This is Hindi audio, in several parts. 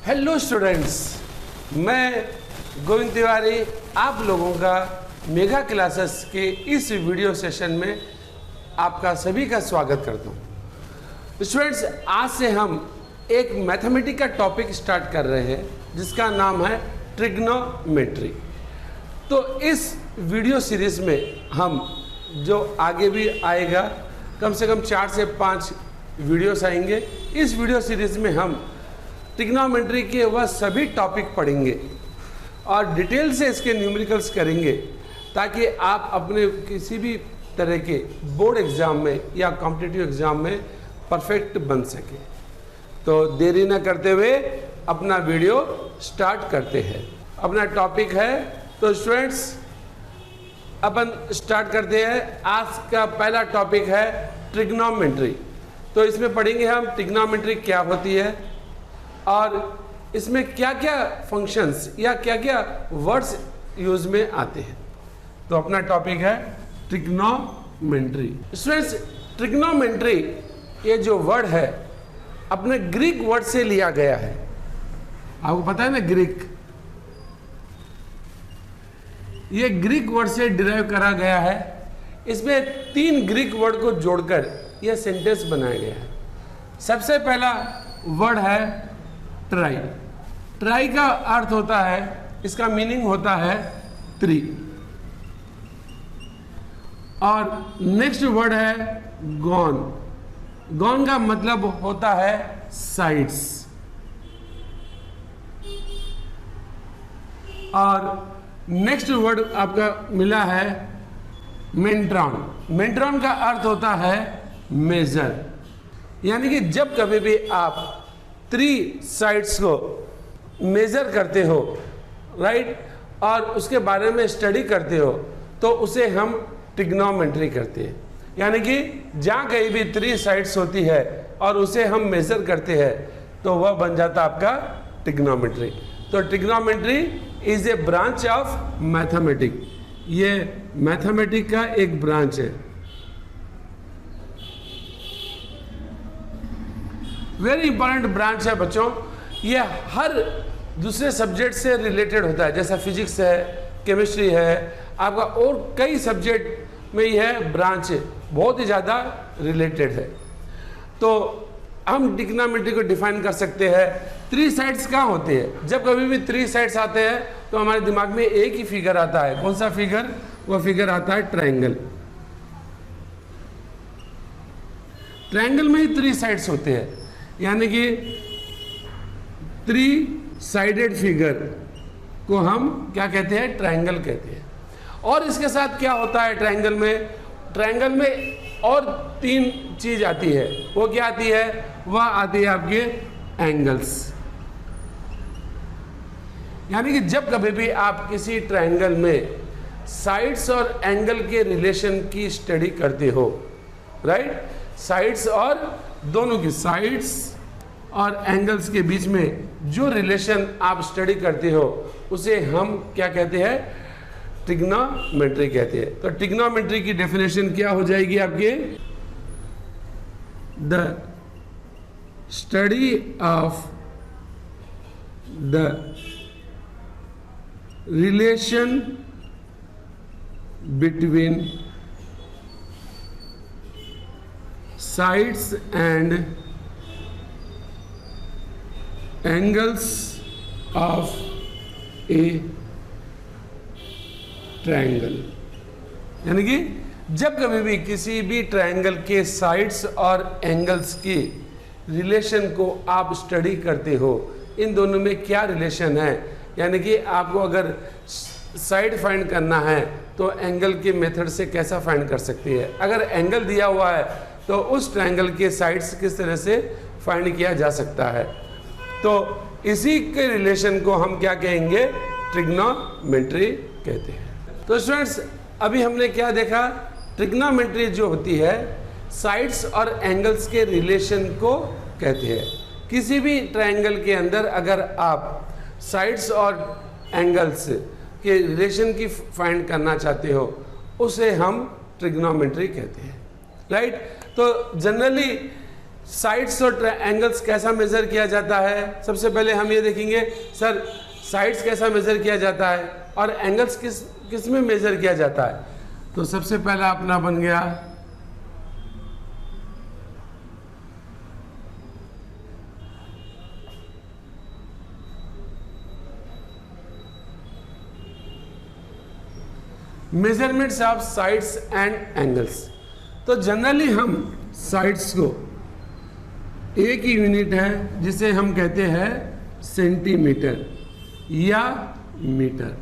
हेलो स्टूडेंट्स, मैं गोविंद तिवारी आप लोगों का मेगा क्लासेस के इस वीडियो सेशन में आपका सभी का स्वागत करता हूँ। स्टूडेंट्स, आज से हम एक मैथमेटिक्स का टॉपिक स्टार्ट कर रहे हैं जिसका नाम है ट्रिग्नोमेट्री। तो इस वीडियो सीरीज में हम जो आगे भी आएगा कम से कम 4 से 5 वीडियोस आएंगे। इस वीडियो सीरीज में हम ट्रिग्नोमेट्री के वह सभी टॉपिक पढ़ेंगे और डिटेल से इसके न्यूमेरिकल्स करेंगे ताकि आप अपने किसी भी तरह के बोर्ड एग्जाम में या कॉम्पिटिटिव एग्जाम में परफेक्ट बन सके। तो देरी न करते हुए अपना वीडियो स्टार्ट करते हैं। अपना टॉपिक है, तो स्टूडेंट्स अपन स्टार्ट करते हैं। आज का पहला टॉपिक है ट्रिग्नोमेट्री। तो इसमें पढ़ेंगे हम ट्रिग्नोमेट्री क्या होती है और इसमें क्या क्या फंक्शंस या क्या क्या वर्ड्स यूज में आते हैं। तो अपना टॉपिक है ट्रिग्नोमेट्री। स्टूडेंट्स, ट्रिग्नोमेट्री ये जो वर्ड है अपने ग्रीक वर्ड से लिया गया है। आपको पता है ना, ग्रीक, ये ग्रीक वर्ड से डिराइव करा गया है। इसमें 3 ग्रीक वर्ड को जोड़कर यह सेंटेंस बनाया गया है। सबसे पहला वर्ड है ट्राई। ट्राई का अर्थ होता है, इसका मीनिंग होता है 3। और नेक्स्ट वर्ड है गॉन। गॉन का मतलब होता है साइड्स। और नेक्स्ट वर्ड आपका मिला है मेंट्रॉन। मेंट्रॉन का अर्थ होता है मेजर। यानी कि जब कभी भी आप 3 साइड्स को मेजर करते हो, राइट, और उसके बारे में स्टडी करते हो तो उसे हम ट्रिग्नोमेट्री करते हैं। यानी कि जहाँ कहीं भी 3 साइड्स होती है और उसे हम मेजर करते हैं तो वह बन जाता आपका ट्रिग्नोमेट्री। तो trigonometry is a branch of mathematics. ये मैथमेटिक्स का एक ब्रांच है। वेरी इंपॉर्टेंट ब्रांच है बच्चों। ये हर दूसरे सब्जेक्ट से रिलेटेड होता है, जैसा फिजिक्स है, केमिस्ट्री है, आपका और कई सब्जेक्ट में यह ब्रांच बहुत ही ज़्यादा रिलेटेड है। तो हम ट्रिग्नोमेट्री को डिफाइन कर सकते हैं। 3 साइड्स कहाँ होते हैं? जब कभी भी 3 साइड्स आते हैं तो हमारे दिमाग में एक ही फिगर आता है। कौन सा फिगर? वह फिगर आता है ट्रायंगल। ट्रायंगल में ही 3 साइड्स होते हैं, यानी कि 3 साइडेड फिगर को हम क्या कहते हैं? ट्रायंगल कहते हैं। और इसके साथ क्या होता है ट्रायंगल में? ट्रायंगल में और 3 चीज आती है। वो क्या आती है? वह आती है आपके एंगल्स। यानी कि जब कभी भी आप किसी ट्रायंगल में साइड्स और एंगल के रिलेशन की स्टडी करते हो, राइट, साइड्स और दोनों की साइड्स और एंगल्स के बीच में जो रिलेशन आप स्टडी करते हो उसे हम क्या कहते हैं? ट्रिग्नोमेट्री कहते हैं। तो ट्रिग्नोमेट्री की डेफिनेशन क्या हो जाएगी आपके? The study of the relation between sides and angles of a triangle। यानी कि जब कभी भी किसी भी ट्रायंगल के साइड्स और एंगल्स की रिलेशन को आप स्टडी करते हो, इन दोनों में क्या रिलेशन है, यानी कि आपको अगर साइड फाइंड करना है तो एंगल के मेथड से कैसा फाइंड कर सकती है। अगर एंगल दिया हुआ है तो उस ट्रायंगल के साइड्स किस तरह से फाइंड किया जा सकता है। तो इसी के रिलेशन को हम क्या कहेंगे? ट्रिग्नोमेट्री कहते हैं। तो स्टूडेंट्स, अभी हमने क्या देखा? ट्रिग्नोमेट्री जो होती है साइड्स और एंगल्स के रिलेशन को कहते हैं। किसी भी ट्रायंगल के अंदर अगर आप साइड्स और एंगल्स के रिलेशन की फाइंड करना चाहते हो उसे हम ट्रिग्नोमेट्री कहते हैं, राइट। तो जनरली साइड्स और एंगल्स कैसा मेजर किया जाता है? सबसे पहले हम ये देखेंगे सर साइड्स कैसा मेजर किया जाता है और एंगल्स किस में मेजर किया जाता है। तो सबसे पहला अपना बन गया measurements of sides and angles. तो जनरली हम साइड्स को एक ही यूनिट है जिसे हम कहते हैं सेंटीमीटर या मीटर।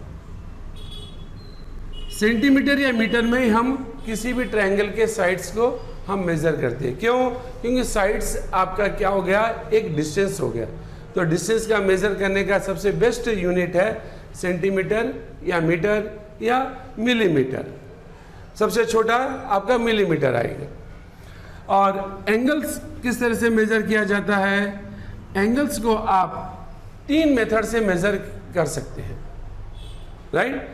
सेंटीमीटर या मीटर में ही हम किसी भी ट्रायंगल के साइड्स को हम मेजर करते हैं। क्यों? क्योंकि साइड्स आपका क्या हो गया, एक डिस्टेंस हो गया। तो डिस्टेंस का मेजर करने का सबसे बेस्ट यूनिट है सेंटीमीटर या मीटर या मिलीमीटर। सबसे छोटा आपका मिलीमीटर आएगा। और एंगल्स किस तरह से मेजर किया जाता है? एंगल्स को आप 3 मेथड से मेजर कर सकते हैं, राइट।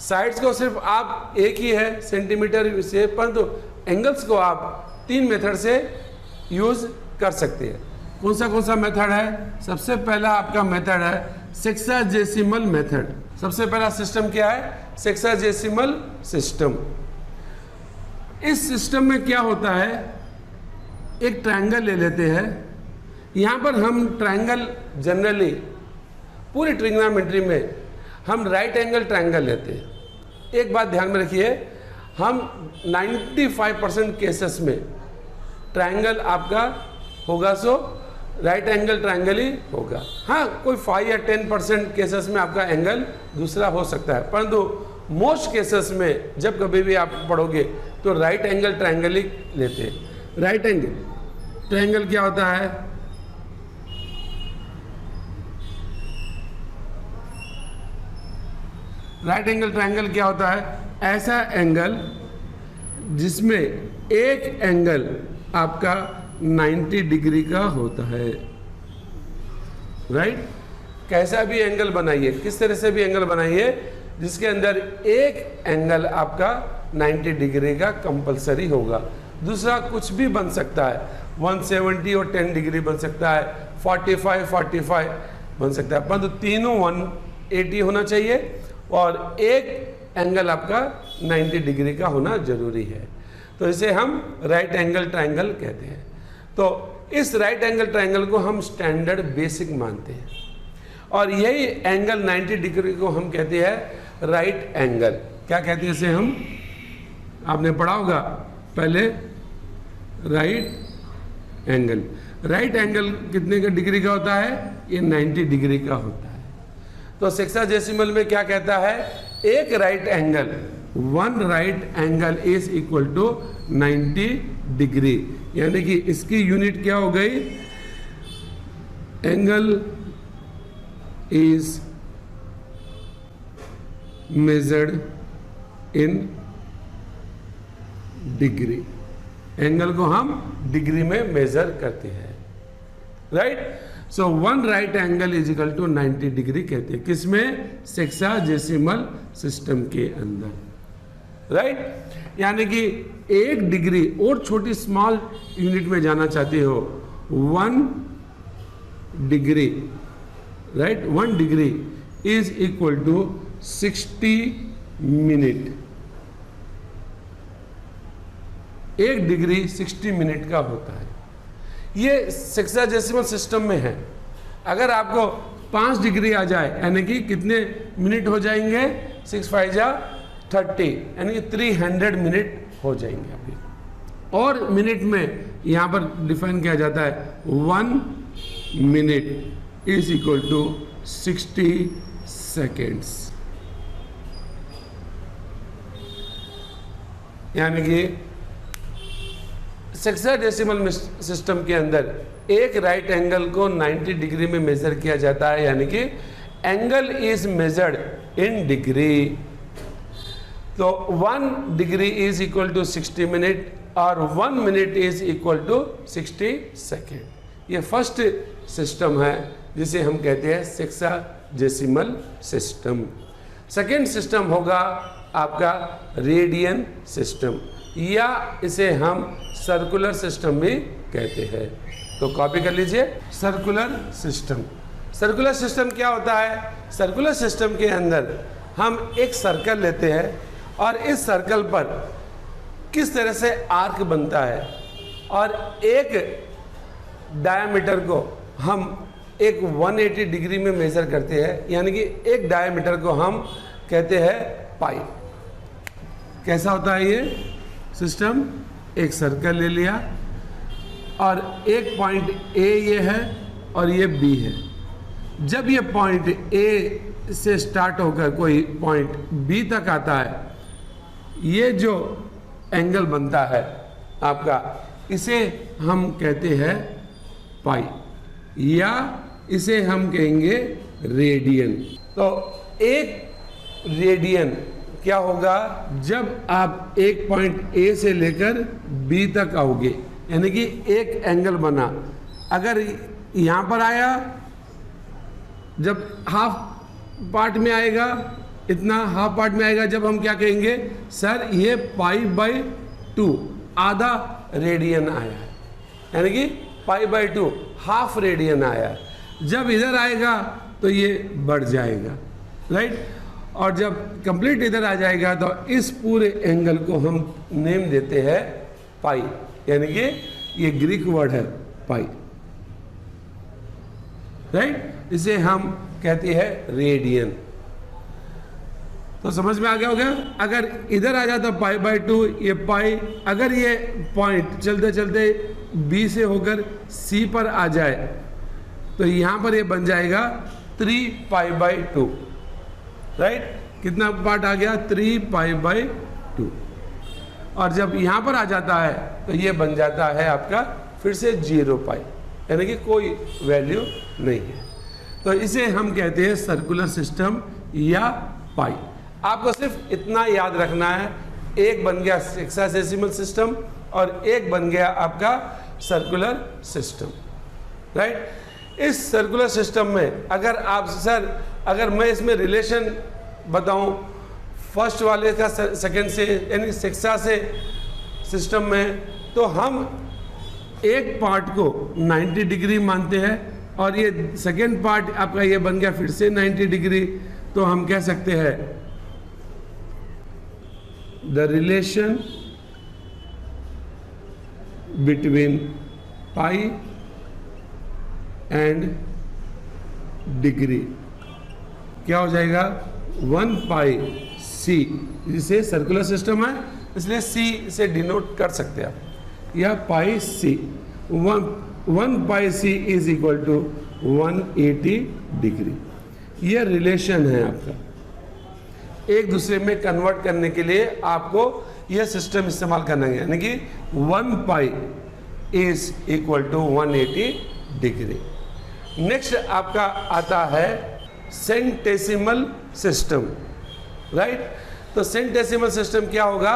साइड्स को सिर्फ आप एक ही है सेंटीमीटर से, परंतु एंगल्स को आप 3 मेथड से यूज कर सकते हैं। कौन सा मेथड है? सबसे पहला आपका मेथड है सेक्साजेसिमल मेथड। सबसे पहला सिस्टम क्या है? Sexagesimal system. इस सिस्टम में क्या होता है, एक ट्रायंगल ले लेते हैं। यहाँ पर हम ट्रायंगल जनरली पूरी ट्रिग्नोमेट्री में हम राइट एंगल ट्रायंगल लेते हैं। एक बात ध्यान में रखिए, हम 95% केसेस में ट्रायंगल आपका होगा सो राइट एंगल ट्रायंगल ही होगा। हाँ, कोई 5 या 10% केसेस में आपका एंगल दूसरा हो सकता है, परंतु मोस्ट केसेस में जब कभी भी आप पढ़ोगे तो राइट एंगल ट्रायंगल ही लेते हैं। राइट एंगल ट्रायंगल क्या होता है? राइट एंगल ट्रायंगल क्या होता है? ऐसा एंगल जिसमें एक एंगल आपका 90 डिग्री का होता है, राइट। कैसा भी एंगल बनाइए, किस तरह से भी एंगल बनाइए, जिसके अंदर एक एंगल आपका 90 डिग्री का कंपलसरी होगा। दूसरा कुछ भी बन सकता है, 170 और 10 डिग्री बन सकता है, 45 बन सकता है, परंतु तीनों 180 होना चाहिए और एक एंगल आपका 90 डिग्री का होना जरूरी है। तो इसे हम राइट एंगल ट्रायंगल कहते हैं। तो इस राइट एंगल ट्रायंगल को हम स्टैंडर्ड बेसिक मानते हैं और यही एंगल 90 डिग्री को हम कहते हैं राइट एंगल। क्या कहते हैं इसे हम? आपने पढ़ा होगा पहले, राइट एंगल। राइट एंगल कितने का डिग्री का होता है? ये 90 डिग्री का होता है। तो सेक्साजेसिमल में क्या कहता है? एक right angle, one right angle is equal to 90 degree. यानी कि इसकी यूनिट क्या हो गई? Angle is measured in degree. Angle को हम डिग्री में मेजर करते हैं, right. So one right angle is equal to 90 degree कहते हैं। किसमें? सेक्साजेसिमल सिस्टम के अंदर, राइट। यानी कि 1 डिग्री और छोटी स्मॉल यूनिट में जाना चाहते हो, 1 degree, right. 1 degree is equal to 60 minute. 1 degree 60 minute का होता है। ये सेक्साजेसिमल सिस्टम में है। अगर आपको 5 डिग्री आ जाए, यानी कि कितने मिनट हो जाएंगे? 6 5 जा 30, यानी कि 300 मिनट हो जाएंगे अभी। और मिनट में यहाँ पर डिफाइन किया जाता है 1 minute is equal to 60 seconds. यानी कि सेक्साडेसिमल सिस्टम के अंदर एक राइट एंगल को 90 डिग्री में मेजर किया जाता है, यानी कि angle is measured in degree. तो 1 degree is equal to 60 minute और 1 minute is equal to 60 second. ये फर्स्ट सिस्टम है जिसे हम कहते हैं सेक्साडेसिमल सिस्टम। सेकेंड सिस्टम होगा आपका रेडियन सिस्टम। या इसे हम सर्कुलर सिस्टम भी कहते हैं। तो कॉपी कर लीजिए, सर्कुलर सिस्टम। सर्कुलर सिस्टम क्या होता है? सर्कुलर सिस्टम के अंदर हम एक सर्कल लेते हैं और इस सर्कल पर किस तरह से आर्क बनता है और एक डायमीटर को हम एक 180 डिग्री में मेजर करते हैं, यानी कि एक डायमीटर को हम कहते हैं पाई। कैसा होता है ये सिस्टम? एक सर्कल ले लिया और एक पॉइंट ए ये है और ये बी है। जब ये पॉइंट ए से स्टार्ट होकर कोई पॉइंट बी तक आता है, ये जो एंगल बनता है आपका, इसे हम कहते हैं पाई, या इसे हम कहेंगे रेडियन। तो एक रेडियन क्या होगा? जब आप एक पॉइंट ए से लेकर बी तक आओगे, यानी कि एक एंगल बना, अगर यहाँ पर आया, जब हाफ पार्ट में आएगा, इतना हाफ पार्ट में आएगा, जब हम क्या कहेंगे? सर ये पाई बाई 2 आधा रेडियन आया है, यानी कि पाई बाई 2 हाफ रेडियन आया है। जब इधर आएगा तो ये बढ़ जाएगा, राइट। और जब कंप्लीट इधर आ जाएगा तो इस पूरे एंगल को हम नेम देते हैं पाई, यानी कि ये ग्रीक वर्ड है पाई, राइट। इसे हम कहते हैं रेडियन। तो समझ में आ गया होगा? अगर इधर आ जाता पाई बाई 2, ये पाई, अगर ये पॉइंट चलते चलते बी से होकर सी पर आ जाए तो यहां पर ये बन जाएगा 3 पाई बाई 2, राइट। कितना पार्ट आ गया? 3 पाई बाई 2। और जब यहां पर आ जाता है तो ये बन जाता है आपका फिर से 0 पाई, यानी कि कोई वैल्यू नहीं है। तो इसे हम कहते हैं सर्कुलर सिस्टम या पाई। आपको सिर्फ इतना याद रखना है, एक बन गया हेक्साडेसिमल सिस्टम और एक बन गया आपका सर्कुलर सिस्टम, राइट। इस सर्कुलर सिस्टम में अगर आप सर, अगर मैं इसमें रिलेशन बताऊं फर्स्ट वाले का सेकंड से, यानी हेक्सा से सिस्टम में, तो हम एक पार्ट को 90 डिग्री मानते हैं और ये सेकेंड पार्ट आपका ये बन गया फिर से 90 डिग्री। तो हम कह सकते हैं the relation between pi and degree क्या हो जाएगा? 1 पाई सी, जिसे सर्कुलर सिस्टम है इसलिए सी से डिनोट कर सकते हैं आप, या पाई सी। 1 पाई सी इज इक्वल टू 180 डिग्री। यह रिलेशन है आपका। एक दूसरे में कन्वर्ट करने के लिए आपको यह सिस्टम इस्तेमाल करना है, यानी कि 1 pi is equal to 180 degree. Next आपका आता है सेंटेसिमल सिस्टम, राइट। तो सेंटेसिमल सिस्टम क्या होगा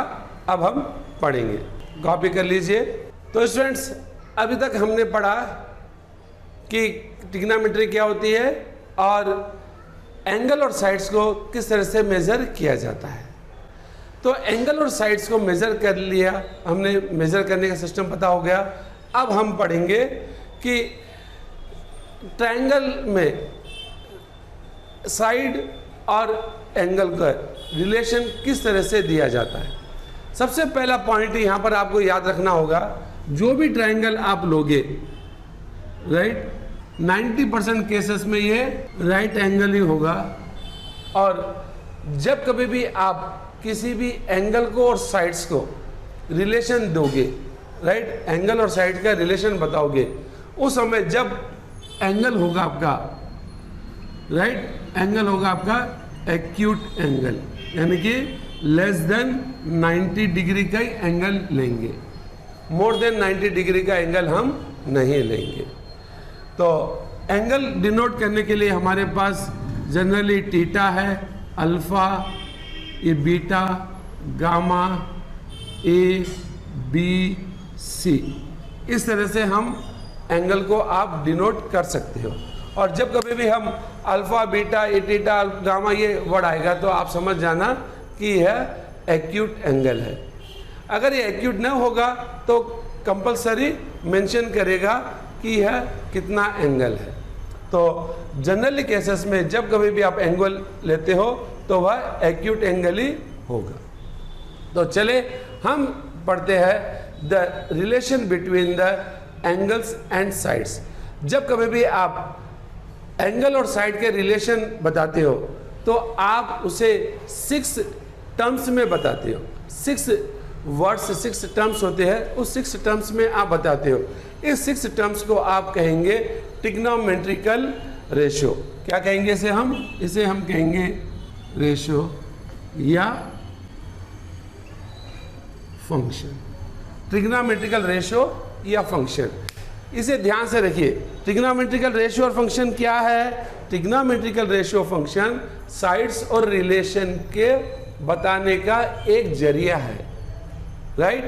अब हम पढ़ेंगे, कॉपी कर लीजिए। तो स्टूडेंट्स, अभी तक हमने पढ़ा कि ट्रिग्नोमेट्री क्या होती है और एंगल और साइड्स को किस तरह से मेज़र किया जाता है। तो एंगल और साइड्स को मेज़र कर लिया हमने, मेज़र करने का सिस्टम पता हो गया। अब हम पढ़ेंगे कि ट्रायंगल में साइड और एंगल का रिलेशन किस तरह से दिया जाता है। सबसे पहला पॉइंट यहाँ पर आपको याद रखना होगा, जो भी ट्रायंगल आप लोगे, राइट, 90% केसेस में ये राइट एंगल ही होगा। और जब कभी भी आप किसी भी एंगल को और साइड्स को रिलेशन दोगे, राइट, एंगल और साइड का रिलेशन बताओगे, उस समय जब एंगल होगा आपका, राइट, एंगल होगा आपका एक्यूट एंगल, यानी कि लेस देन 90 डिग्री का एंगल लेंगे, मोर देन 90 डिग्री का एंगल हम नहीं लेंगे। तो एंगल डिनोट करने के लिए हमारे पास जनरली थीटा है, अल्फा, ये बीटा, गामा, ए, बी, सी, इस तरह से हम एंगल को आप डिनोट कर सकते हो। और जब कभी भी हम अल्फा, बीटा, ए, थीटा, गामा ये वर्ड आएगा तो आप समझ जाना कि यह एक्यूट एंगल है। अगर ये एक्यूट न होगा तो कंपलसरी मेंशन करेगा कि यह कितना एंगल है। तो जनरली केसेस में जब कभी भी आप एंगल लेते हो तो वह एक्यूट एंगल ही होगा। तो चले हम पढ़ते हैं the relation between the angles and sides. जब कभी भी आप एंगल और साइड के रिलेशन बताते हो तो आप उसे 6 टर्म्स में बताते हो। 6 वर्ड्स, 6 टर्म्स होते हैं, उस 6 टर्म्स में आप बताते हो। इस 6 टर्म्स को आप कहेंगे ट्रिग्नोमेट्रिकल रेशियो। क्या कहेंगे इसे हम कहेंगे रेशियो या फंक्शन। ट्रिग्नोमेट्रिकल रेशियो या फंक्शन, इसे ध्यान से रखिए। ट्रिग्नोमेट्रिकल रेशियो और फंक्शन क्या है? ट्रिग्नोमेट्रिकल रेशियो फंक्शन साइड्स और रिलेशन के बताने का एक जरिया है, right.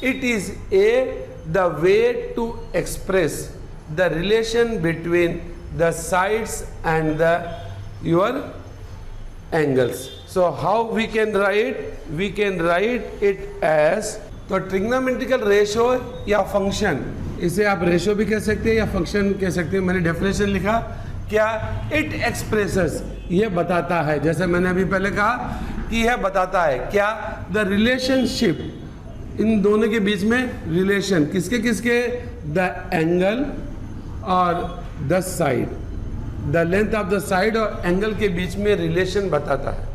It is the way to express the relation between the sides and the your angles. So how we can write it as, तो ट्रिग्नोमेट्रिकल रेशियो या फंक्शन, इसे आप रेशियो भी कह सकते हैं या फंक्शन कह सकते हैं। मैंने डेफिनेशन लिखा, क्या? इट एक्सप्रेसेस, यह बताता है, जैसे मैंने अभी पहले कहा कि यह बताता है क्या? द रिलेशनशिप, इन दोनों के बीच में रिलेशन, किसके किसके? द एंगल और the side, the length of the side और एंगल के बीच में रिलेशन बताता है,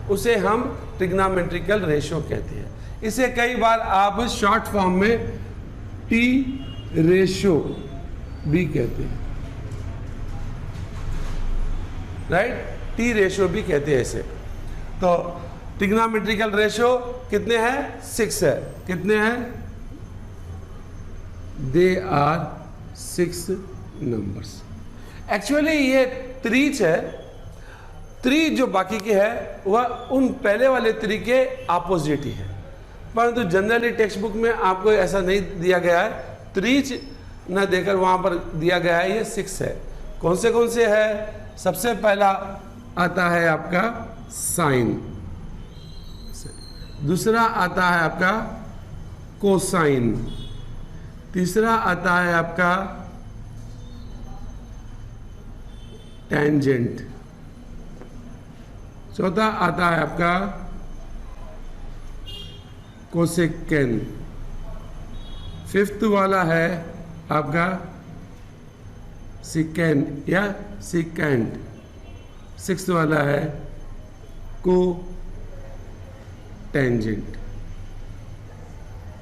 उसे हम ट्रिग्नोमेट्रिकल रेशियो कहते हैं। इसे कई बार आप शॉर्ट फॉर्म में टी रेशियो भी कहते हैं, राइट। टी रेशियो भी कहते हैं इसे। तो ट्रिग्नोमेट्रिकल रेशियो कितने हैं? 6 है। कितने हैं? They are 6 numbers. एक्चुअली ये त्रिच है। त्रि जो बाकी के है वह उन पहले वाले त्रि के अपोजिट ही है, परंतु जनरली टेक्स्ट बुक में आपको ऐसा नहीं दिया गया है। त्रिच न देकर वहां पर दिया गया है ये 6 है। कौन से है? सबसे पहला आता है आपका साइन, दूसरा आता है आपका कोसाइन, तीसरा आता है आपका टेंजेंट, चौथा आता है आपका कोसेकेन, फिफ्थ वाला है आपका सिकेन या सिकेंट, सिक्स्थ वाला है को टेंजेंट,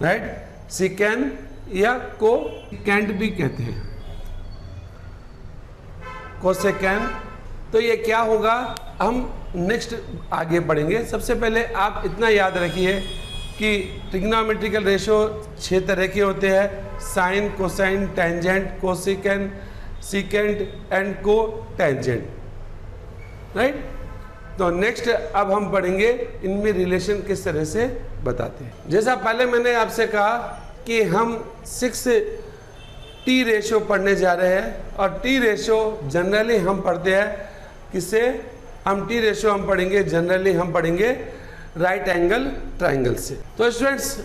राइट। सिकेन या को कैंट भी कहते हैं, कोसेकेन। तो ये क्या होगा हम नेक्स्ट आगे पढ़ेंगे। सबसे पहले आप इतना याद रखिए कि ट्रिग्नोमेट्रिकल रेशियो 6 तरह के होते हैं: sine, cosine, tangent, cosecant, secant and cotangent, right. तो नेक्स्ट अब हम पढ़ेंगे इनमें रिलेशन किस तरह से बताते हैं। जैसा पहले मैंने आपसे कहा कि हम 6 टी रेशियो पढ़ने जा रहे हैं, और टी रेशियो जनरली हम पढ़ते हैं किससे? हम टी रेशियो हम पढ़ेंगे जनरली हम पढ़ेंगे राइट एंगल ट्रायंगल से। तो स्टूडेंट्स,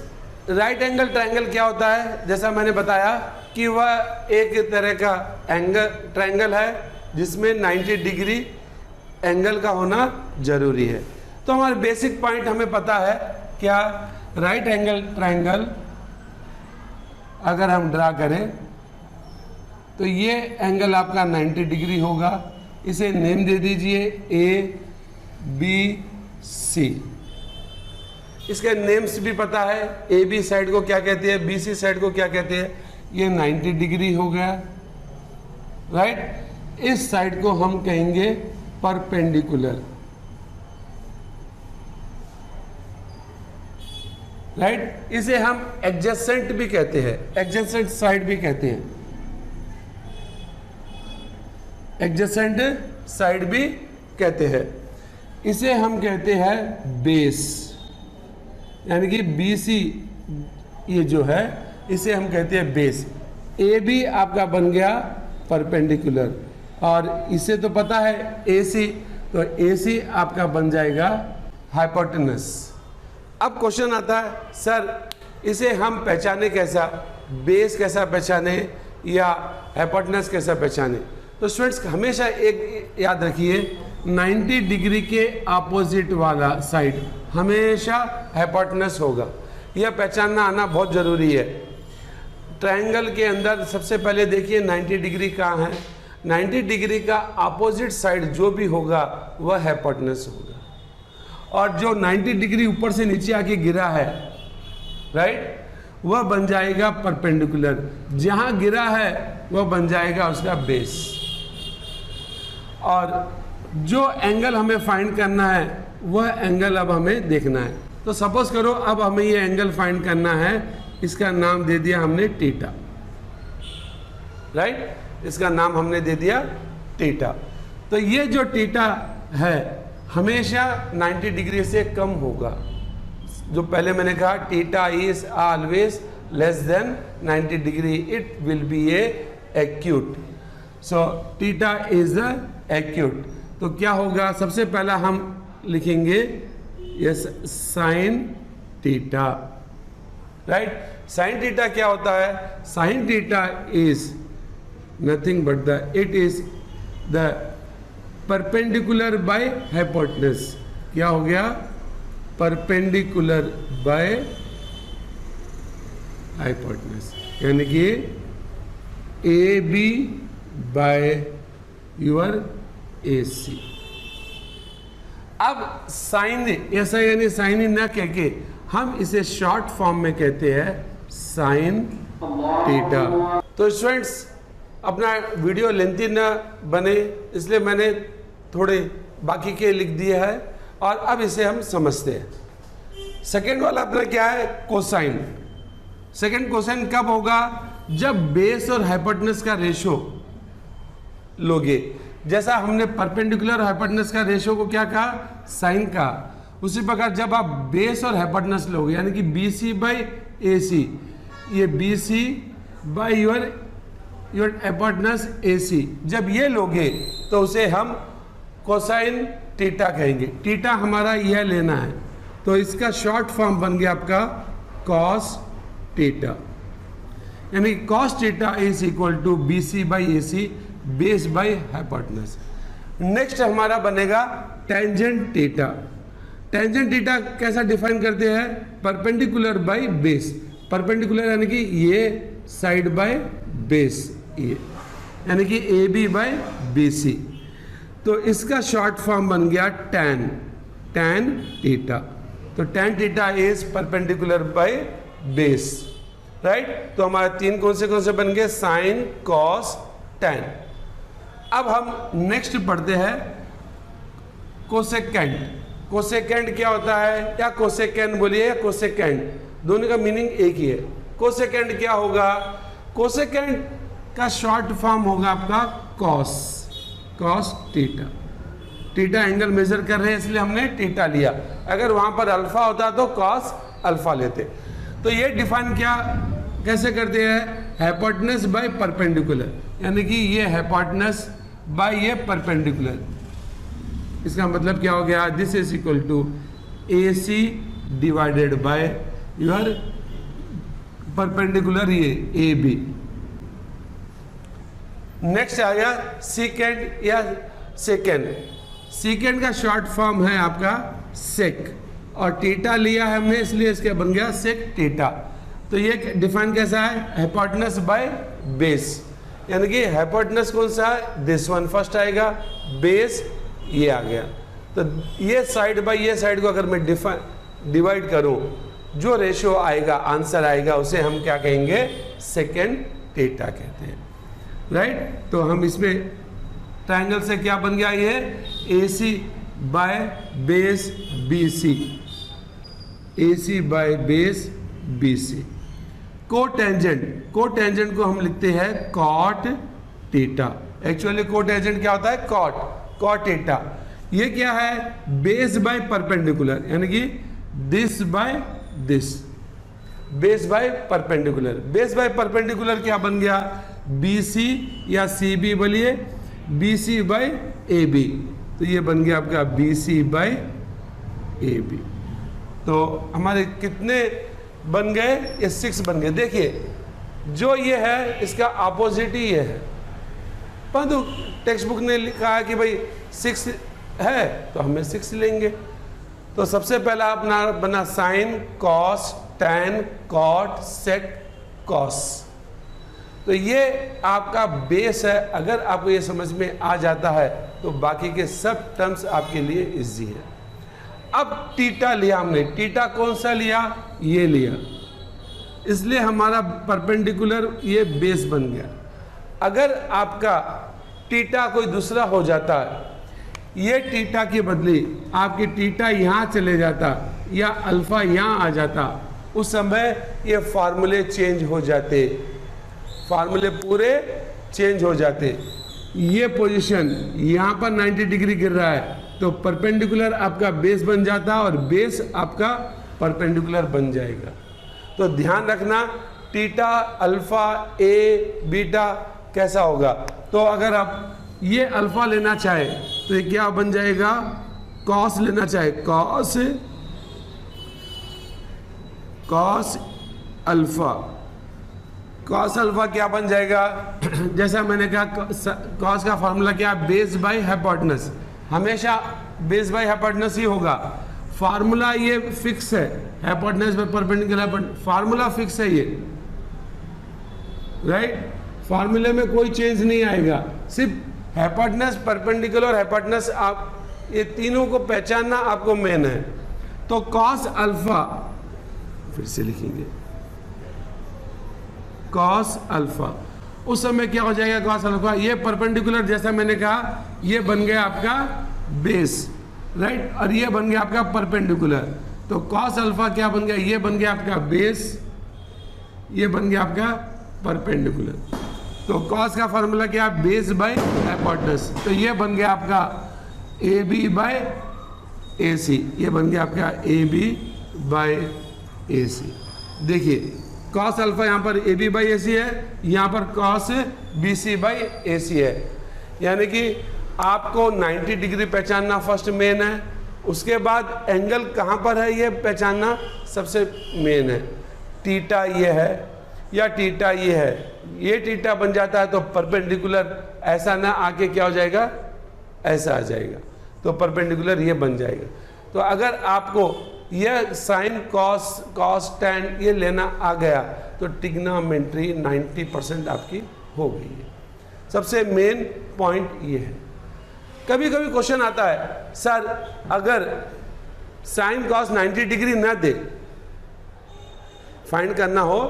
राइट एंगल ट्रायंगल क्या होता है? जैसा मैंने बताया कि वह एक तरह का एंगल ट्रायंगल है जिसमें 90 डिग्री एंगल का होना जरूरी है। तो हमारे बेसिक पॉइंट हमें पता है क्या? राइट एंगल ट्रायंगल अगर हम ड्रा करें तो ये एंगल आपका 90 डिग्री होगा। इसे नेम दे दीजिए ABC। इसके नेम्स भी पता है, AB साइड को क्या कहते हैं, BC साइड को क्या कहते हैं। ये 90 डिग्री हो गया, राइट। इस साइड को हम कहेंगे परपेंडिकुलर, राइट। इसे हम एडजेसेंट भी कहते हैं, एडजेसेंट साइड भी कहते हैं, एडजेसेंट साइड भी कहते हैं। इसे हम कहते हैं बेस, यानी कि BC ये जो है इसे हम कहते हैं बेस। AB आपका बन गया परपेंडिकुलर, और इसे तो पता है AC, तो AC आपका बन जाएगा हाइपोटेनस। अब क्वेश्चन आता है, सर इसे हम पहचाने कैसा, बेस कैसा पहचाने या हाइपोटेनस कैसा पहचाने? तो स्टूडेंट्स हमेशा एक याद रखिए, 90 डिग्री के अपोजिट वाला साइड हमेशा हाइपोटेनस होगा। यह पहचानना आना बहुत ज़रूरी है। ट्रायंगल के अंदर सबसे पहले देखिए 90 डिग्री कहाँ है। 90 डिग्री का अपोजिट साइड जो भी होगा वह हाइपोटेनस होगा, और जो 90 डिग्री ऊपर से नीचे आके गिरा है, राइट, वह बन जाएगा परपेंडिकुलर। जहां गिरा है वह बन जाएगा उसका बेस। और जो एंगल हमें फाइंड करना है वह एंगल अब हमें देखना है। तो सपोज करो अब हमें ये एंगल फाइंड करना है, इसका नाम दे दिया हमने थीटा, राइट, इसका नाम हमने दे दिया थीटा। तो ये जो थीटा है हमेशा 90 डिग्री से कम होगा। जो पहले मैंने कहा theta is always less than 90 degree, it will be A acute. So theta is acute. तो क्या होगा, सबसे पहला हम लिखेंगे yes sign theta, right. Sine theta क्या होता है? Sine theta is nothing but it is the perpendicular by hypotenuse. क्या हो गया? परपेंडिकुलर बाय हाइपोटेनस, यानी कि ए बी बाय योर ए सी। अब साइन ऐसा यानी साइन न कह के हम इसे शॉर्ट फॉर्म में कहते हैं साइन थीटा। तो स्टूडेंट्स अपना वीडियो लेंथी न बने इसलिए मैंने थोड़े बाकी के लिख दिए है, और अब इसे हम समझते हैं। सेकेंड वाला अपना क्या है? कोसाइन। सेकेंड कोसाइन कब होगा? जब बेस और हाइपोटेनस का रेशो लोगे। जैसा हमने परपेंडिकुलर हाइपोटेनस का रेशो को क्या कहा? साइन का। उसी प्रकार जब आप बेस और हाइपोटेनस लोगे, यानी कि B C by A C, ये B C by your hypotenuse A C, जब ये लोगे तो उसे हम कोसाइन थीटा कहेंगे। थीटा हमारा यह लेना है, तो इसका शॉर्ट फॉर्म बन गया आपका कॉस थीटा, यानी cos theta is equal to B C by A C, base by hypotenuse. Next हमारा बनेगा टेंजेंट थीटा। टेंजेंट थीटा कैसा डिफाइन करते हैं? Perpendicular by base. परपेंडिकुलर यानी कि ये साइड बाय बेस, ये यानी कि A B by B C. तो इसका शॉर्ट फॉर्म बन गया टैन थीटा। तो tan theta is perpendicular by base, right. तो हमारे तीन कौन से बन गए? Sine, cos, tan. अब हम नेक्स्ट पढ़ते हैं कोसेकेंट। कोसेकेंट क्या होता है? या कोसेकेंट बोलिए या कोसेकेंट, दोनों का मीनिंग एक ही है। कोसेकेंट क्या होगा? कोसेकेंट का शॉर्ट फॉर्म होगा आपका cos theta. Theta angle measure कर रहे हैं इसलिए हमने थीटा लिया। अगर वहां पर अल्फा होता तो कॉस अल्फा लेते। तो ये डिफाइन क्या कैसे करते हैं? हाइपोटेनस बाय परपेंडिकुलर, यानी कि ये हाइपोटेनस बाय ये परपेंडिकुलर। इसका मतलब क्या हो गया? This is equal to A C divided by your perpendicular ये ए बी। नेक्स्ट आ गया सीकेंड या सेकेंड। सीकेंड का शॉर्ट फॉर्म है आपका सेक, और थीटा लिया है हमने इसलिए इसका बन गया सेक थीटा। तो ये डिफाइन कैसा है? हाइपोटेनस बाय बेस, यानी कि हाइपोटेनस कौन सा है? दिस वन फर्स्ट आएगा, बेस ये आ गया। तो ये साइड बाय ये साइड को अगर मैं डिवाइड करूं, जो रेशियो आएगा, आंसर आएगा, उसे हम क्या कहेंगे? सेकेंड थीटा कहते हैं, राइट। तो हम इसमें ट्रायंगल से क्या बन गया? ये A C by base B C, A C by base B C. Cotangent को हम लिखते हैं कॉट थीटा। एक्चुअली कोटेंजेंट क्या होता है? Cot theta. ये क्या है? बेस बाय परपेंडिकुलर, यानी कि this by this, base by perpendicular. Base by perpendicular क्या बन गया? बी सी या सी बी बोलिए, B C by A B. तो ये बन गया आपका B C by A B. तो हमारे कितने बन गए? ये 6 बन गए। देखिए जो ये है इसका अपोजिट ही ये है, परंतु टेक्स्ट बुक ने लिखा है कि भाई 6 है तो हमें 6 लेंगे। तो सबसे पहला अपना बना साइन, कॉस, टैन, कॉट, सेक, कॉस। तो ये आपका बेस है। अगर आपको ये समझ में आ जाता है तो बाकी के सब टर्म्स आपके लिए इजी है। अब टीटा लिया हमने, टीटा कौन सा लिया? ये लिया, इसलिए हमारा परपेंडिकुलर ये बेस बन गया। अगर आपका टीटा कोई दूसरा हो जाता है, ये टीटा की बदली आपकी टीटा यहाँ चले जाता या अल्फा यहाँ आ जाता, उस समय ये फार्मूले चेंज हो जाते, फार्मूले पूरे चेंज हो जाते। ये पोजीशन यहाँ पर 90 डिग्री गिर रहा है तो परपेंडिकुलर आपका बेस बन जाता और बेस आपका परपेंडिकुलर बन जाएगा। तो ध्यान रखना टीटा, अल्फा, ए, बीटा कैसा होगा। तो अगर आप ये अल्फा लेना चाहे तो ये क्या बन जाएगा? कॉस लेना चाहे cos, cos alpha, cos alpha क्या बन जाएगा? जैसा मैंने कहा कॉस का फार्मूला क्या? बेस बाय हाइपोटेनस, हमेशा बेस बाय हाइपोटेनस ही होगा। फार्मूला ये फिक्स है, हाइपोटेनस पे परपेंडिकुलर फार्मूला फिक्स है ये, राइट। फार्मूले में कोई चेंज नहीं आएगा, सिर्फ हाइपोटेनस, परपेंडिकुलर और हाइपोटेनस, आप ये तीनों को पहचानना आपको मेन है। तो कॉस अल्फा, फिर से लिखेंगे कॉस अल्फा, उस समय क्या हो जाएगा? कॉस अल्फा, ये परपेंडिकुलर जैसा मैंने कहा ये बन गया आपका बेस, राइट, और ये बन गया आपका परपेंडिकुलर। तो कॉस अल्फा क्या बन गया? ये बन गया आपका बेस, ये बन गया आपका परपेंडिकुलर। तो कॉस का फार्मूला क्या? Base by hypotenuse. तो ये बन गया आपका ए बी बाय ए सी, ये बन गया आपका ए बी बाय ए सी। देखिए कॉस अल्फा यहाँ पर ए बी बाई ए सी है, यहाँ पर cos B C by A सी है। यानी कि आपको 90 डिग्री पहचानना फर्स्ट मेन है, उसके बाद एंगल कहाँ पर है ये पहचानना सबसे मेन है। टीटा ये है या टीटा ये है, ये टीटा बन जाता है तो परपेंडिकुलर ऐसा ना आके क्या हो जाएगा? ऐसा आ जाएगा, तो परपेंडिकुलर ये बन जाएगा। तो अगर आपको यह साइन, कॉस, कॉस, टैन ये लेना आ गया तो ट्रिग्नोमेट्री 90% आपकी हो गई है। सबसे मेन पॉइंट ये है। कभी कभी क्वेश्चन आता है, सर अगर साइन कॉस 90 डिग्री ना दे, फाइंड करना हो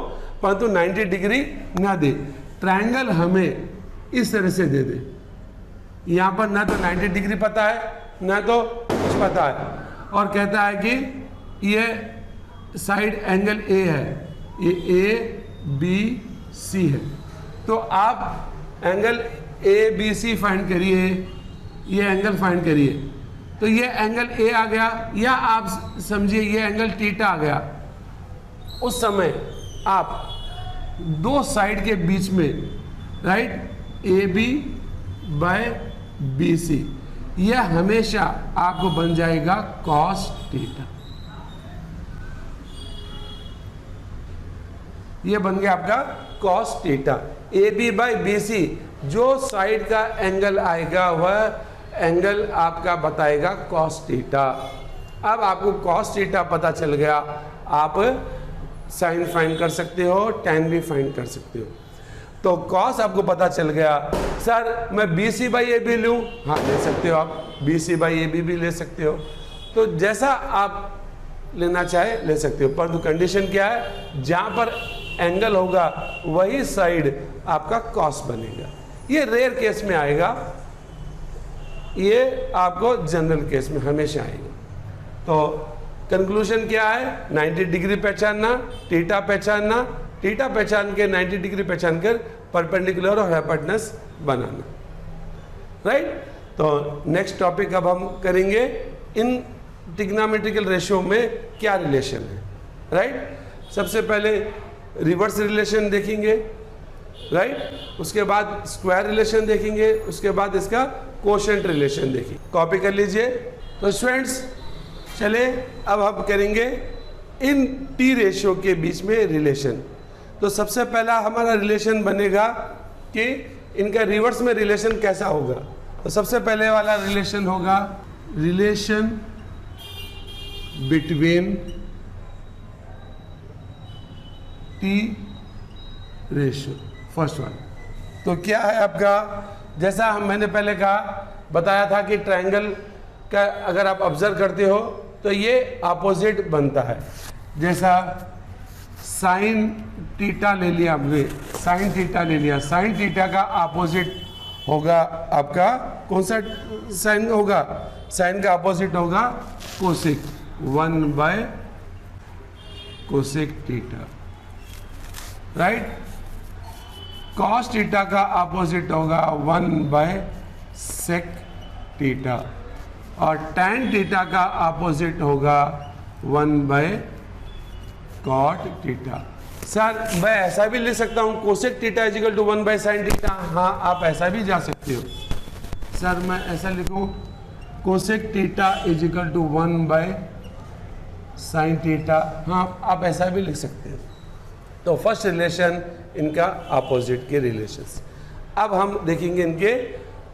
परंतु 90 डिग्री ना दे, ट्रायंगल हमें इस तरह से दे दे, यहाँ पर ना तो 90 डिग्री पता है ना तो कुछ पता है, और कहता है कि ये साइड एंगल ए है, ये ए बी सी है, तो आप angle A B C find करिए, ये एंगल फाइंड करिए। तो ये एंगल ए आ गया, या आप समझिए ये एंगल थीटा आ गया। उस समय आप दो साइड के बीच में, right, A B by B C, यह हमेशा आपको बन जाएगा कॉस थीटा। ये बन गया आपका cos theta. A B by B C, जो साइड का एंगल आएगा वह एंगल आपका बताएगा कॉस थीटा। अब आपको कॉस थीटा पता चल गया, आप साइन फाइंड कर सकते हो, टैन भी फाइंड कर सकते हो। तो कॉस आपको पता चल गया। सर मैं B C by A B लूँ, हाँ ले सकते हो आप, B C by A B भी ले सकते हो। तो जैसा आप लेना चाहे ले सकते हो, परंतु कंडीशन क्या है? जहाँ पर एंगल होगा वही साइड आपका कॉस बनेगा। ये रेयर केस में आएगा, ये आपको जनरल केस में हमेशा आएगा। तो कंक्लूजन क्या है? 90 डिग्री पहचानना, थीटा पहचानना, थीटा पहचान के 90 डिग्री पहचान कर परपेंडिकुलर और हाइपोटेनस बनाना, राइट। तो नेक्स्ट टॉपिक अब हम करेंगे, इन ट्रिग्नोमेट्रिकल रेशियो में क्या रिलेशन है, राइट। सबसे पहले रिवर्स रिलेशन देखेंगे, राइट, उसके बाद स्क्वायर रिलेशन देखेंगे, उसके बाद इसका कोशेंट रिलेशन देखेंगे। कॉपी कर लीजिए। तो स्टूडेंट्स चले अब हम करेंगे इन टी रेशियो के बीच में रिलेशन। तो सबसे पहला हमारा रिलेशन बनेगा कि इनका रिवर्स में रिलेशन कैसा होगा। तो सबसे पहले वाला रिलेशन होगा relation between T ratio, first one. तो क्या है आपका, जैसा मैंने पहले कहा बताया था कि ट्रायंगल का अगर आप ऑब्जर्व करते हो तो ये अपोजिट बनता है। जैसा साइन थीटा ले लिया हमने, साइन थीटा ले लिया, साइन थीटा का अपोजिट होगा आपका कौन सा साइन होगा, साइन का अपोजिट होगा cosec, 1 cosec theta, right. Cos theta का अपोजिट होगा 1 सेक थीटा, और टैन थीटा का अपोजिट होगा 1 कॉट थीटा। सर मैं ऐसा भी लिख सकता हूँ cosec theta is equal to 1 sine theta, हाँ आप ऐसा भी जा सकते हो। सर मैं ऐसा लिखूँ cosec theta is equal to 1 sine theta, हाँ आप ऐसा भी लिख सकते हो। तो फर्स्ट रिलेशन इनका अपोजिट के रिलेशंस। अब हम देखेंगे इनके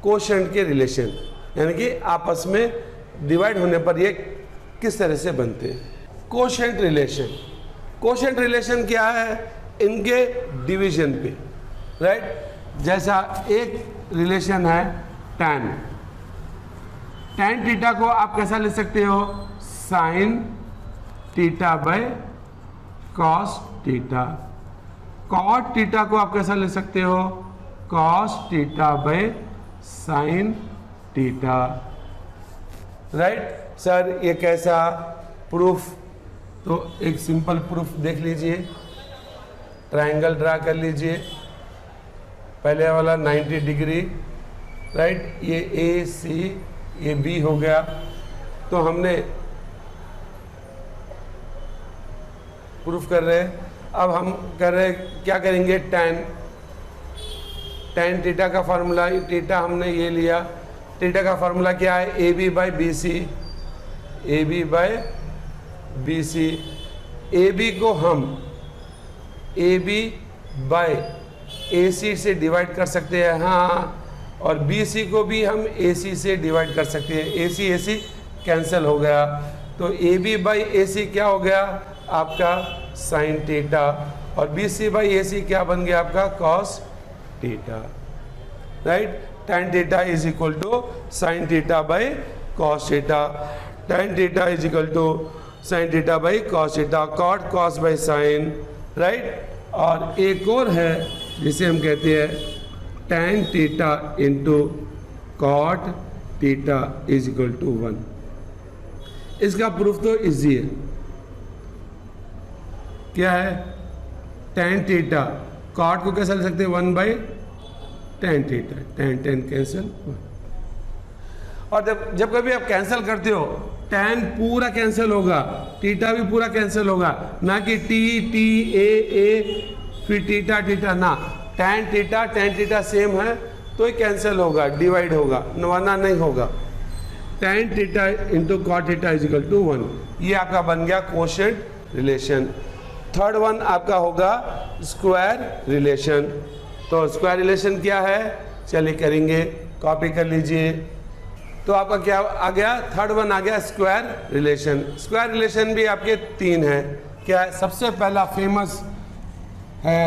कोशेंट के रिलेशन, यानी कि आपस में डिवाइड होने पर ये किस तरह से बनते हैं। कोशेंट रिलेशन, कोशेंट रिलेशन क्या है, इनके डिवीजन पे, राइट। जैसा एक रिलेशन है टैन, टैन थीटा को आप कैसा ले सकते हो, sine theta by cos theta. Cot theta को आप कैसा ले सकते हो, cos theta by sine theta, right. Sir ये कैसा प्रूफ, तो एक सिंपल प्रूफ देख लीजिए, ट्रायंगल ड्रा कर लीजिए। पहले वाला 90 डिग्री, राइट, ये ए सी ये बी हो गया। तो हमने प्रूफ कर रहे हैं, अब हम कर रहे हैं क्या करेंगे, टैन, टैन थीटा का फार्मूला, थीटा हमने ये लिया, थीटा का फार्मूला क्या है, A B by B C, A B by B C. A B को हम ए बी बाई ए सी से डिवाइड कर सकते हैं, हाँ, और बी सी को भी हम ए सी से डिवाइड कर सकते हैं। ए सी कैंसिल हो गया, तो ए बी बाई ए सी क्या हो गया आपका साइन थीटा, और B C by A C क्या बन गया आपका cos theta, right. tan theta is equal to sine theta by cos theta, tan theta is equal to sine theta by cos theta, cot cos by sine, right. और एक और है जिसे हम कहते हैं tan theta into cot theta is equal to 1। इसका प्रूफ तो इजी है, क्या है, tan थीटा, कॉट को कैसे लिख सकते हैं 1 tan थीटा, tan कैंसिल, और जब कभी आप कैंसिल करते हो tan पूरा कैंसिल होगा, थीटा भी पूरा कैंसिल होगा, ना कि टी ए फिर थीटा ना, tan थीटा सेम है तो ही कैंसिल होगा, डिवाइड होगा, वरना नहीं होगा। tan theta into cot theta is equal to 1, ये आपका बन गया कोशेंट रिलेशन। थर्ड वन आपका होगा स्क्वायर रिलेशन। तो स्क्वायर रिलेशन क्या है, चलिए करेंगे, कॉपी कर लीजिए। तो आपका क्या आ गया, थर्ड वन आ गया स्क्वायर रिलेशन। स्क्वायर रिलेशन भी आपके 3 हैं, क्या है, सबसे पहला फेमस है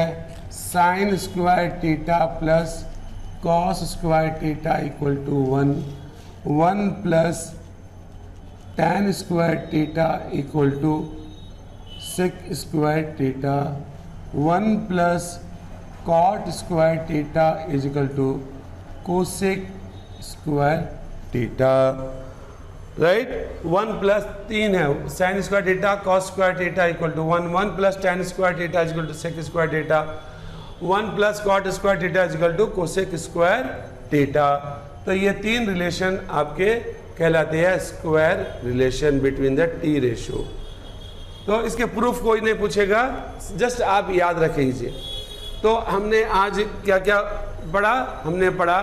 sine square theta plus cos square theta equal to 1, 1 plus tan square theta equal to sec square theta, 1 plus cot square theta is equal to cosec square theta, right. 1 plus 3 है, sine square theta cos square theta equal to 1, 1 plus tan square theta is equal to sec square theta, 1 plus cot square theta is equal to cosec square theta. तो ये 3 रिलेशन आपके कहलाते हैं square relation between the T ratio. तो इसके प्रूफ कोई नहीं पूछेगा, जस्ट आप याद रख लीजिए। तो हमने आज क्या क्या पढ़ा, हमने पढ़ा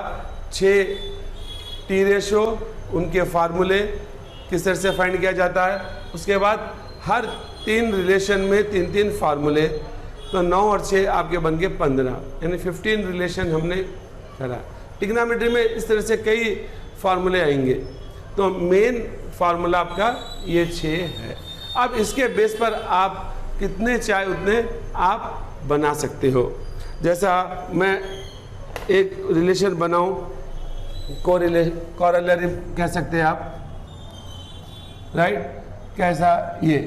6 टी रेशियो, उनके फार्मूले, किस तरह से फाइंड किया जाता है। उसके बाद हर 3 रिलेशन में 3 फार्मूले, तो 9 और 6 आपके बन गए 15, यानी 15 रिलेशन हमने करा। ट्रिग्नोमेट्री में इस तरह से कई फार्मूले आएंगे, तो मेन फार्मूला आपका ये 6 है। अब इसके बेस पर आप कितने चाहे उतने आप बना सकते हो। जैसा मैं एक रिलेशन बनाऊं, कोरिलेरी कह सकते हैं आप, राइट। कैसा, ये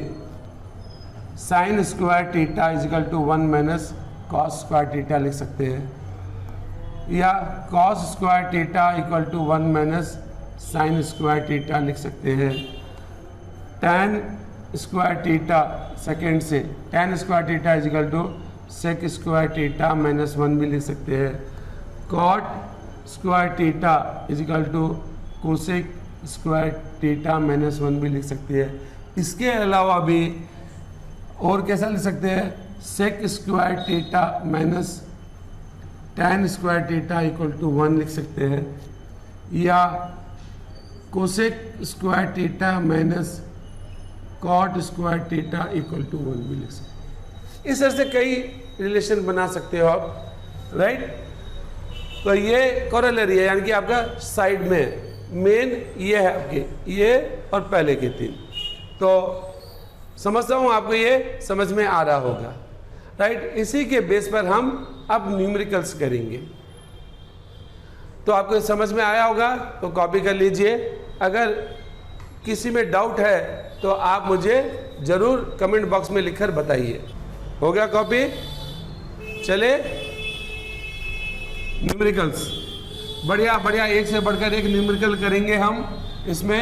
sine square theta is equal to 1 minus cos square theta लिख सकते हैं, या cos square theta equal to 1 minus sine square theta लिख सकते हैं। tan स्क्वायर थीटा सेकेंड से tan square theta is equal to sec square theta minus 1 भी लिख सकते हैं। Cot square theta is equal to cosec square theta minus 1 भी लिख सकते हैं। इसके अलावा भी और कैसा लिख सकते हैं, sec square theta minus tan square theta equal to 1 लिख सकते हैं, या cosec square theta minus cot square theta equal to 1 भी लिख सकते हैं। इस तरह से कई रिलेशन बना सकते हो आप, राइट। तो ये कोरिलेरी है, यानी कि आपका साइड में मेन ये है आपके, ये और पहले के 3। तो समझता हूँ आपको ये समझ में आ रहा होगा, राइट। इसी के बेस पर हम अब न्यूमेरिकल्स करेंगे। तो आपको समझ में आया होगा तो कॉपी कर लीजिए। अगर किसी में डाउट है तो आप मुझे ज़रूर कमेंट बॉक्स में लिखकर बताइए। हो गया कॉपी? चले न्यूमेरिकल्स, बढ़िया बढ़िया, एक से बढ़कर एक न्यूमेरिकल करेंगे हम इसमें।